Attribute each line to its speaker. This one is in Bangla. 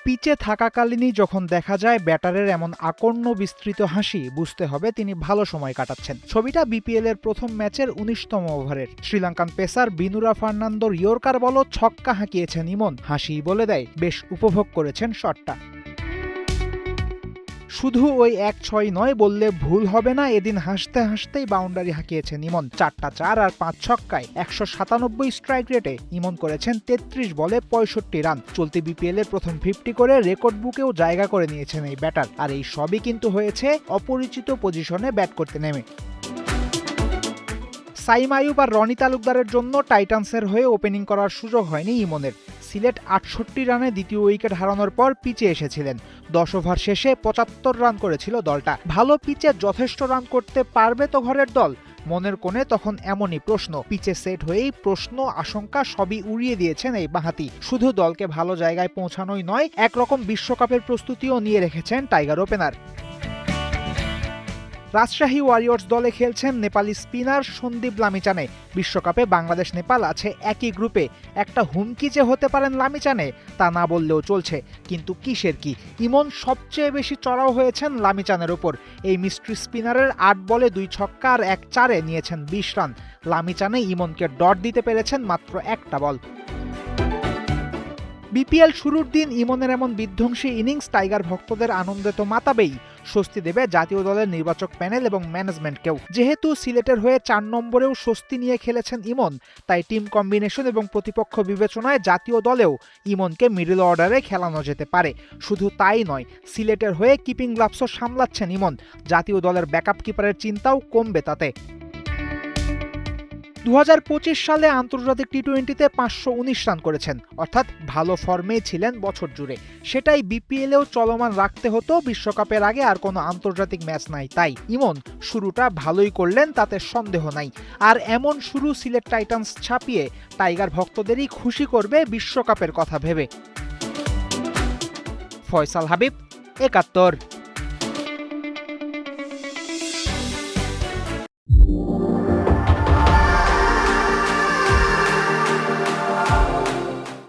Speaker 1: পিচে থাকাকালীনই যখন দেখা যায় ব্যাটারের এমন আকর্ণ বিস্তৃত হাসি, বুঝতে হবে তিনি ভালো সময় কাটাচ্ছেন। ছবিটা বিপিএল এর প্রথম ম্যাচের ১৯তম ওভারের। শ্রীলঙ্কান পেসার বিনুরা ফার্নান্দোর ইয়র্কার বলও ছক্কা হাঁকিয়েছেন ইমন। হাসিই বলে দেয় বেশ উপভোগ করেছেন শটটা। শুধু ওই ১-৬ নয় বললে ভুল হবে না, এদিন হাসতে হাসতেই বাউন্ডারি হাঁকিয়েছেন ইমন। ৪টা ৪ আর ৫ ছক্কায় ১৯৭ স্ট্রাইক রেটে ইমন করেছেন ৩৩ বলে ৬৫ রান। চলতি বিপিএল এর প্রথম 50 করে রেকর্ড বুকেও জায়গা করে নিয়েছেন এই ব্যাটার। আর এই সবই কিন্তু হয়েছে অপরিচিত পজিশনে ব্যাট করতে নেমে। সাইম আইয়ুব আর রনি তালুকদারের জন্য টাইটান্সের হয়ে ওপেনিং করার সুযোগ হয়নি ইমনের। সিলেট ৬৮ রানে দ্বিতীয় উইকেট হারানোর পর পিচে এসেছিলেন। ১০ ওভার শেষে ৭৫ রান করেছিল দলটা। ভালো পিচে যথেষ্ট রান করতে পারবে তো ঘরের দল? মনের কোণে তখন এমনই প্রশ্ন। পিচে সেট হয়েই প্রশ্ন আশঙ্কা সবই উড়িয়ে দিয়েছেন এই বাঁহাতি। শুধু দলকে ভালো জায়গায় পৌঁছানোই নয়, একরকম বিশ্বকাপের প্রস্তুতিও নিয়ে রেখেছেন টাইগার ওপেনার। রাজশাহী ওয়ারিয়র্স দলে খেলছেন নেপালি স্পিনার সন্দীপ লামিচানে। বিশ্বকাপে বাংলাদেশ নেপাল আছে একই গ্রুপে। একটা হুমকি যে হতে পারেন লামিচানে তা না বললেও চলছে। কিন্তু কিসের কি, ইমন সবচেয়ে বেশি চড়াও হয়েছেন লামিচানের ওপর। এই মিস্ট্রি স্পিনারের ৮ বলে ২ ছক্কা আর ১ চারে নিয়েছেন ২০ রান। লামিচানে ইমনকে ডট দিতে পেরেছেন মাত্র একটা বল। বিপিএল শুরুর দিন ইমনের এমন বিধ্বংসী ইনিংস টাইগার ভক্তদের আনন্দে তো মাতাবেই, স্বস্তি দেবে জাতীয় দলের নির্বাচক প্যানেল এবং ম্যানেজমেন্টকেও। যেহেতু সিলেটের হয়ে ৪ নম্বরেও স্বস্তি নিয়ে খেলেছেন ইমন, তাই টিম কম্বিনেশন এবং প্রতিপক্ষ বিবেচনায় জাতীয় দলেও ইমনকে মিডল অর্ডারে খেলানো যেতে পারে। শুধু তাই নয়, সিলেটের হয়ে কিপিং গ্লাভসও সামলাচ্ছেন ইমন। জাতীয় দলের ব্যাকআপ কিপারের চিন্তাও কমবে তাতে। ২০২৫ সালে আন্তর্জাতিক টি-টোয়েন্টিতে ৫১৯ রান করেছেন, অর্থাৎ ভালো ফর্মেই ছিলেন বছর জুড়ে। সেটাই বিপিএলেও চলমান রাখতে হতো। বিশ্বকাপের আগে আর কোনো আন্তর্জাতিক ম্যাচ নাই, তাই ইমন শুরুটা ভালোই করলেন, তাতে সন্দেহ নাই। আর এমন শুরু সিলেট টাইটান্স ছাপিয়ে টাইগার ভক্তদেরই খুশি করবে বিশ্বকাপের কথা ভেবে। ফয়সাল হাবিব, ৭১।